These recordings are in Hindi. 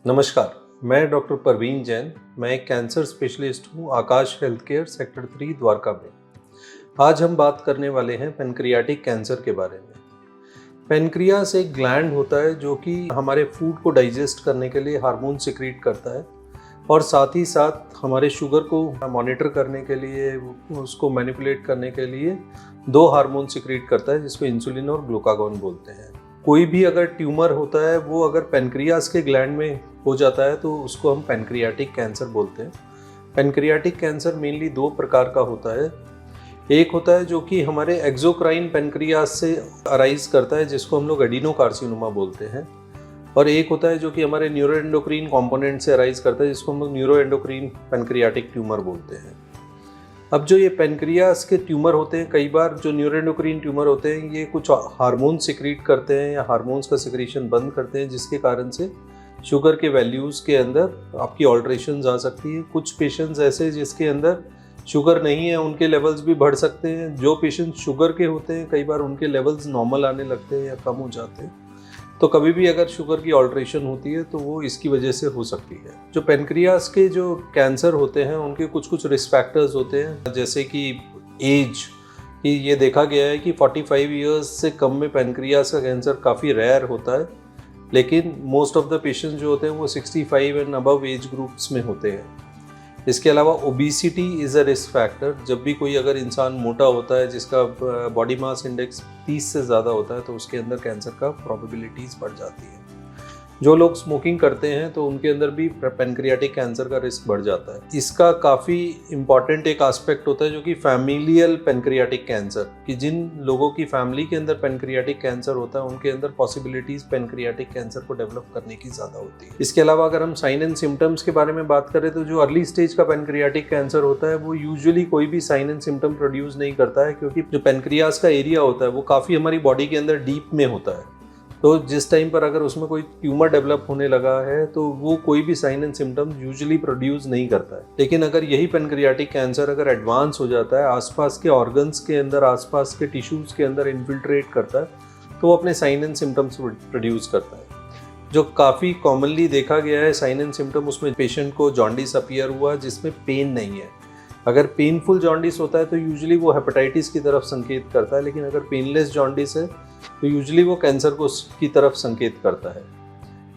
नमस्कार, मैं डॉक्टर परवीन जैन। मैं एक कैंसर स्पेशलिस्ट हूँ आकाश हेल्थ केयर सेक्टर 3 द्वारका में। आज हम बात करने वाले हैं पेनक्रियाटिक कैंसर के बारे में। पेनक्रियास एक ग्लैंड होता है जो कि हमारे फूड को डाइजेस्ट करने के लिए हार्मोन सिक्रीट करता है और साथ ही साथ हमारे शुगर को मॉनिटर करने के लिए, उसको मैनिपुलेट करने के लिए दो हार्मोन सिक्रीट करता है जिसको इंसुलिन और ग्लूकागॉन बोलते हैं। कोई भी अगर ट्यूमर होता है वो अगर पेनक्रियास के ग्लैंड में हो जाता है तो उसको हम पेनक्रियाटिक कैंसर बोलते हैं। पेनक्रियाटिक कैंसर मेनली दो प्रकार का होता है। एक होता है जो कि हमारे एक्सोक्राइन पेनक्रियास से अराइज करता है जिसको हम लोग एडिनोकार्सिनोमा बोलते हैं, और एक होता है जो कि हमारे न्यूरोएंडोक्रीन कंपोनेंट से अराइज करता है जिसको हम लोग न्यूरोएंडोक्रीन पेनक्रियाटिक ट्यूमर बोलते हैं। अब जो ये पेनक्रियास के ट्यूमर होते हैं, कई बार जो न्यूरोएंडोक्रीन ट्यूमर होते हैं ये कुछ हार्मोन सिक्रीट करते हैं या हार्मोन्स का सिक्रीशन बंद करते हैं जिसके कारण से शुगर के वैल्यूज़ के अंदर आपकी ऑल्ट्रेशंस आ सकती है। कुछ पेशेंट्स ऐसे जिसके अंदर शुगर नहीं है उनके लेवल्स भी बढ़ सकते हैं। जो पेशेंट शुगर के होते हैं कई बार उनके लेवल्स नॉर्मल आने लगते हैं या कम हो जाते हैं। तो कभी भी अगर शुगर की ऑल्ट्रेशन होती है तो वो इसकी वजह से हो सकती है। जो पेनक्रियास के जो कैंसर होते हैं उनके कुछ रिस्क फैक्टर्स होते हैं, जैसे कि एज कि ये देखा गया है कि 45 इयर्स से कम में पेनक्रियास का कैंसर काफ़ी रेयर होता है, लेकिन मोस्ट ऑफ द पेशेंट्स जो होते हैं वो 65 एंड अबव एज ग्रुप्स में होते हैं। इसके अलावा obesity is a risk factor. जब भी कोई अगर इंसान मोटा होता है जिसका बॉडी मास इंडेक्स 30 से ज़्यादा होता है तो उसके अंदर कैंसर का प्रोबेबिलिटीज़ बढ़ जाती है। जो लोग स्मोकिंग करते हैं तो उनके अंदर भी पेनक्रियाटिक कैंसर का रिस्क बढ़ जाता है। इसका काफ़ी इम्पॉर्टेंट एक एस्पेक्ट होता है जो कि फैमिलियल पेनक्रियाटिक कैंसर, कि जिन लोगों की फैमिली के अंदर पेनक्रियाटिक कैंसर होता है उनके अंदर पॉसिबिलिटीज़ पेनक्रियाटिक कैंसर को डेवलप करने की ज़्यादा होती है। इसके अलावा अगर हम साइन एंड सिम्टम्स के बारे में बात करें तो जो अर्ली स्टेज का पेनक्रियाटिक कैंसर होता है वो यूजुअली कोई भी साइन एंड सिम्टम प्रोड्यूस नहीं करता है, क्योंकि जो पेनक्रियास का एरिया होता है वो काफ़ी हमारी बॉडी के अंदर डीप में होता है। तो जिस टाइम पर अगर उसमें कोई ट्यूमर डेवलप होने लगा है तो वो कोई भी sign and symptoms usually produce नहीं करता है। लेकिन अगर यही पेनक्रियाटिक कैंसर अगर एडवांस हो जाता है, आसपास के ऑर्गन्स के अंदर, आसपास के टिश्यूज़ के अंदर इन्फिल्ट्रेट करता है तो वो अपने साइन एंड सिम्टम्स प्रोड्यूस करता है। जो काफ़ी कॉमनली देखा गया है साइन एंड सिम्टम, उसमें पेशेंट को जॉन्डिस अपीयर हुआ जिसमें पेन नहीं है। अगर पेनफुल जॉन्डिस होता है तो यूजुअली वो हेपेटाइटिस की तरफ संकेत करता है, लेकिन अगर पेनलेस जॉन्डिस है तो यूजुअली वो कैंसर को की तरफ संकेत करता है।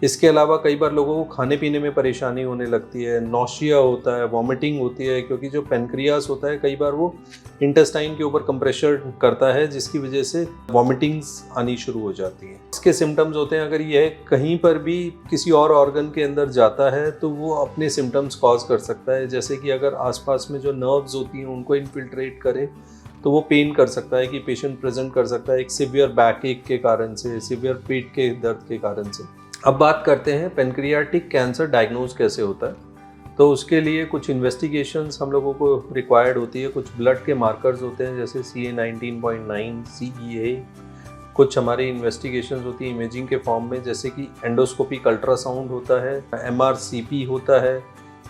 इसके अलावा कई बार लोगों को खाने पीने में परेशानी होने लगती है, नौशिया होता है, वॉमिटिंग होती है, क्योंकि जो पेनक्रियास होता है कई बार वो इंटेस्टाइन के ऊपर कंप्रेशर करता है जिसकी वजह से वॉमिटिंग्स आनी शुरू हो जाती हैं। इसके सिम्टम्स होते हैं, अगर यह कहीं पर भी किसी और ऑर्गन के अंदर जाता है तो वो अपने सिम्टम्स कॉज कर सकता है, जैसे कि अगर आसपास में जो नर्व्स होती हैं उनको इन्फिल्ट्रेट करे तो वो पेन कर सकता है, कि पेशेंट प्रेजेंट कर सकता है एक सिवियर बैक एक के कारण से, सिवियर पेट के दर्द के कारण से। अब बात करते हैं पेनक्रियाटिक कैंसर डायग्नोज कैसे होता है। तो उसके लिए कुछ इन्वेस्टिगेशंस हम लोगों को रिक्वायर्ड होती है। कुछ ब्लड के मार्कर्स होते हैं जैसे CA19.9, CEA। कुछ हमारी इन्वेस्टिगेशंस होती है इमेजिंग के फॉर्म में, जैसे कि एंडोस्कोपिक अल्ट्रासाउंड होता है, MRCP होता है,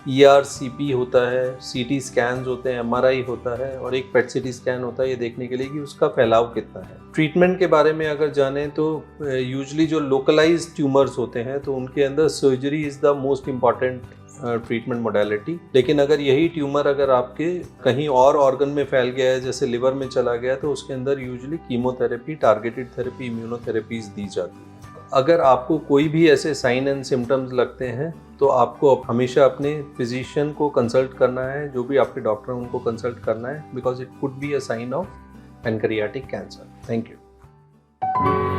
ERCP होता है, CT स्कैन्स होते हैं, MRI होता है और एक PET CT स्कैन होता है, ये देखने के लिए कि उसका फैलाव कितना है। ट्रीटमेंट के बारे में अगर जानें तो यूजुअली जो लोकलाइज्ड ट्यूमर्स होते हैं तो उनके अंदर surgery is the most important treatment modality. लेकिन अगर यही ट्यूमर अगर आपके कहीं और ऑर्गन में फैल गया है, जैसे लिवर में चला गया, तो उसके अंदर usually chemotherapy, targeted therapy, immunotherapies दी जाती है। अगर आपको कोई भी ऐसे साइन एंड सिम्टम्स लगते हैं तो आपको हमेशा अपने फिजिशियन को कंसल्ट करना है, जो भी आपके डॉक्टर हैं उनको कंसल्ट करना है, because it could be a sign of pancreatic cancer. Thank you.